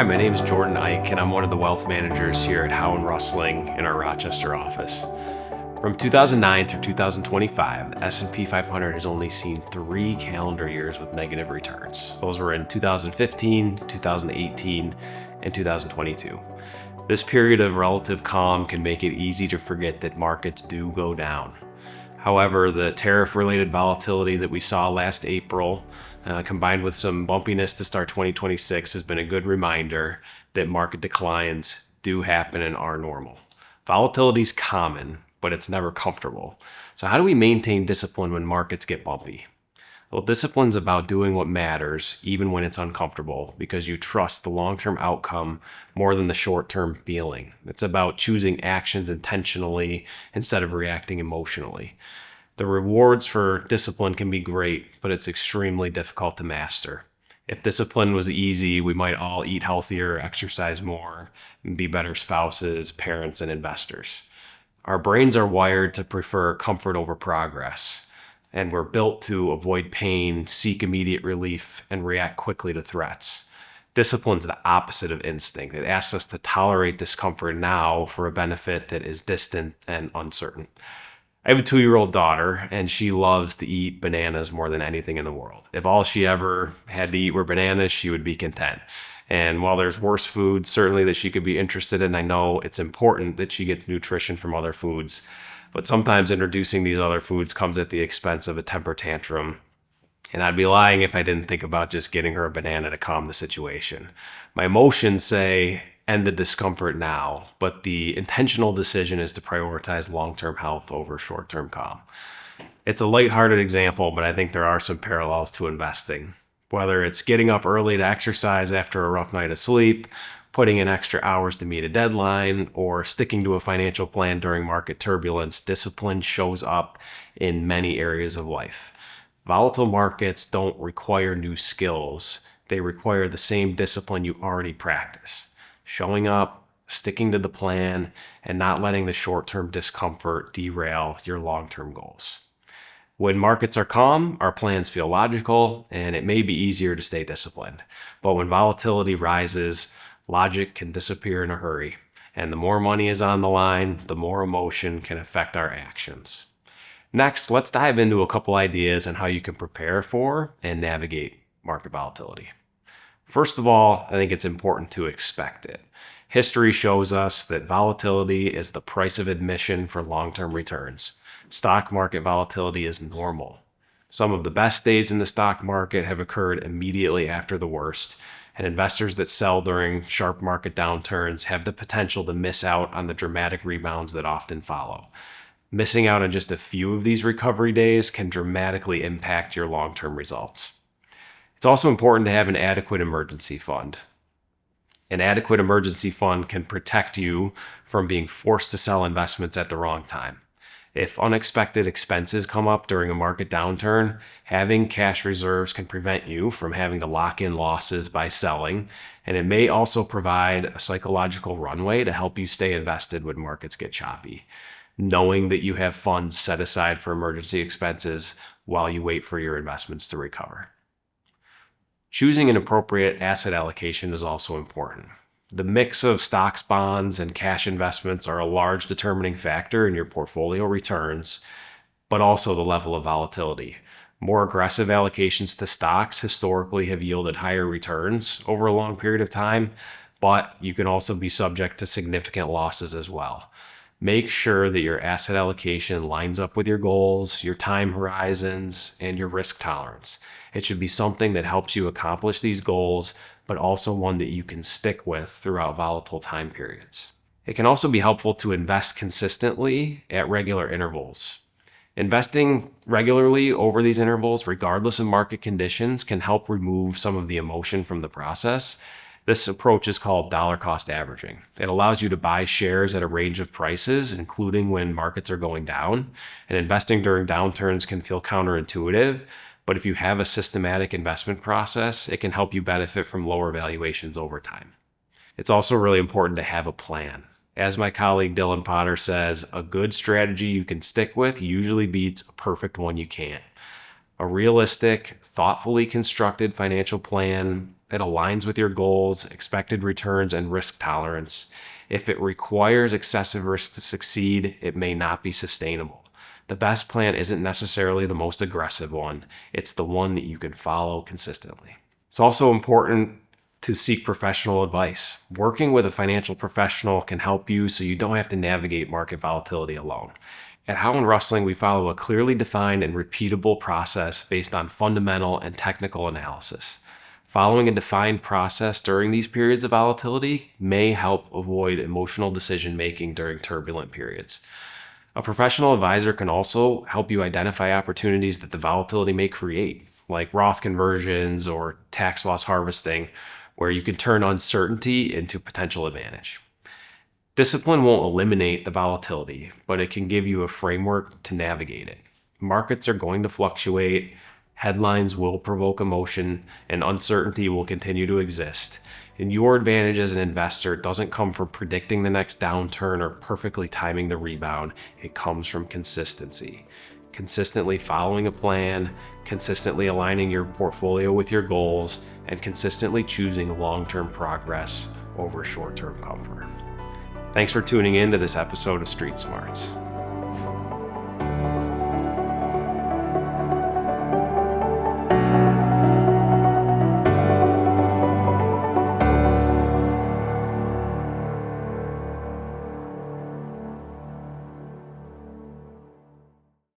my name is Jordan Eich, and I'm one of the wealth managers here at Howe and Rustling in our Rochester office. From 2009 through 2025, the S&P 500 has only seen 3 calendar years with negative returns. Those were in 2015, 2018, and 2022. This period of relative calm can make it easy to forget that markets do go down. However, the tariff-related volatility that we saw last April, combined with some bumpiness to start 2026, has been a good reminder that market declines do happen and are normal. Volatility is common, but it's never comfortable. So how do we maintain discipline when markets get bumpy? Well, discipline's about doing what matters, even when it's uncomfortable, because you trust the long-term outcome more than the short-term feeling. It's about choosing actions intentionally instead of reacting emotionally. The rewards for discipline can be great, but it's extremely difficult to master. If discipline was easy, we might all eat healthier, exercise more, and be better spouses, parents, and investors. Our brains are wired to prefer comfort over progress, and we're built to avoid pain, seek immediate relief, and react quickly to threats. Discipline's the opposite of instinct. It asks us to tolerate discomfort now for a benefit that is distant and uncertain. I have a 2-year-old daughter, and she loves to eat bananas more than anything in the world. If all she ever had to eat were bananas, she would be content. And while there's worse foods, certainly that she could be interested in, I know it's important that she gets nutrition from other foods. But sometimes introducing these other foods comes at the expense of a temper tantrum. And I'd be lying if I didn't think about just getting her a banana to calm the situation. My emotions say, end the discomfort now, but the intentional decision is to prioritize long-term health over short-term calm. It's a lighthearted example, but I think there are some parallels to investing. Whether it's getting up early to exercise after a rough night of sleep, putting in extra hours to meet a deadline, or sticking to a financial plan during market turbulence, discipline shows up in many areas of life. Volatile markets don't require new skills. They require the same discipline you already practice. Showing up, sticking to the plan, and not letting the short-term discomfort derail your long-term goals. When markets are calm, our plans feel logical, and it may be easier to stay disciplined. But when volatility rises, logic can disappear in a hurry, and the more money is on the line, the more emotion can affect our actions. Next, let's dive into a couple ideas on how you can prepare for and navigate market volatility. First of all, I think it's important to expect it. History shows us that volatility is the price of admission for long-term returns. Stock market volatility is normal. Some of the best days in the stock market have occurred immediately after the worst, and investors that sell during sharp market downturns have the potential to miss out on the dramatic rebounds that often follow. Missing out on just a few of these recovery days can dramatically impact your long-term results. It's also important to have an adequate emergency fund. An adequate emergency fund can protect you from being forced to sell investments at the wrong time. If unexpected expenses come up during a market downturn, having cash reserves can prevent you from having to lock in losses by selling, and it may also provide a psychological runway to help you stay invested when markets get choppy, knowing that you have funds set aside for emergency expenses while you wait for your investments to recover. Choosing an appropriate asset allocation is also important. The mix of stocks, bonds, and cash investments are a large determining factor in your portfolio returns, but also the level of volatility. More aggressive allocations to stocks historically have yielded higher returns over a long period of time, but you can also be subject to significant losses as well. Make sure that your asset allocation lines up with your goals, your time horizons, and your risk tolerance. It should be something that helps you accomplish these goals, but also one that you can stick with throughout volatile time periods. It can also be helpful to invest consistently at regular intervals. Investing regularly over these intervals, regardless of market conditions, can help remove some of the emotion from the process. This approach is called dollar cost averaging. It allows you to buy shares at a range of prices, including when markets are going down. And investing during downturns can feel counterintuitive, but if you have a systematic investment process, it can help you benefit from lower valuations over time. It's also really important to have a plan. As my colleague Dylan Potter says, a good strategy you can stick with usually beats a perfect one you can't. A realistic, thoughtfully constructed financial plan It aligns with your goals, expected returns, and risk tolerance. If it requires excessive risk to succeed, it may not be sustainable. The best plan isn't necessarily the most aggressive one. It's the one that you can follow consistently. It's also important to seek professional advice. Working with a financial professional can help you so you don't have to navigate market volatility alone. At Howland Rustling, we follow a clearly defined and repeatable process based on fundamental and technical analysis. Following a defined process during these periods of volatility may help avoid emotional decision-making during turbulent periods. A professional advisor can also help you identify opportunities that the volatility may create, like Roth conversions or tax loss harvesting, where you can turn uncertainty into potential advantage. Discipline won't eliminate the volatility, but it can give you a framework to navigate it. Markets are going to fluctuate, headlines will provoke emotion, and uncertainty will continue to exist. And your advantage as an investor doesn't come from predicting the next downturn or perfectly timing the rebound. It comes from consistency. Consistently following a plan, consistently aligning your portfolio with your goals, and consistently choosing long-term progress over short-term comfort. Thanks for tuning in to this episode of Street Smarts.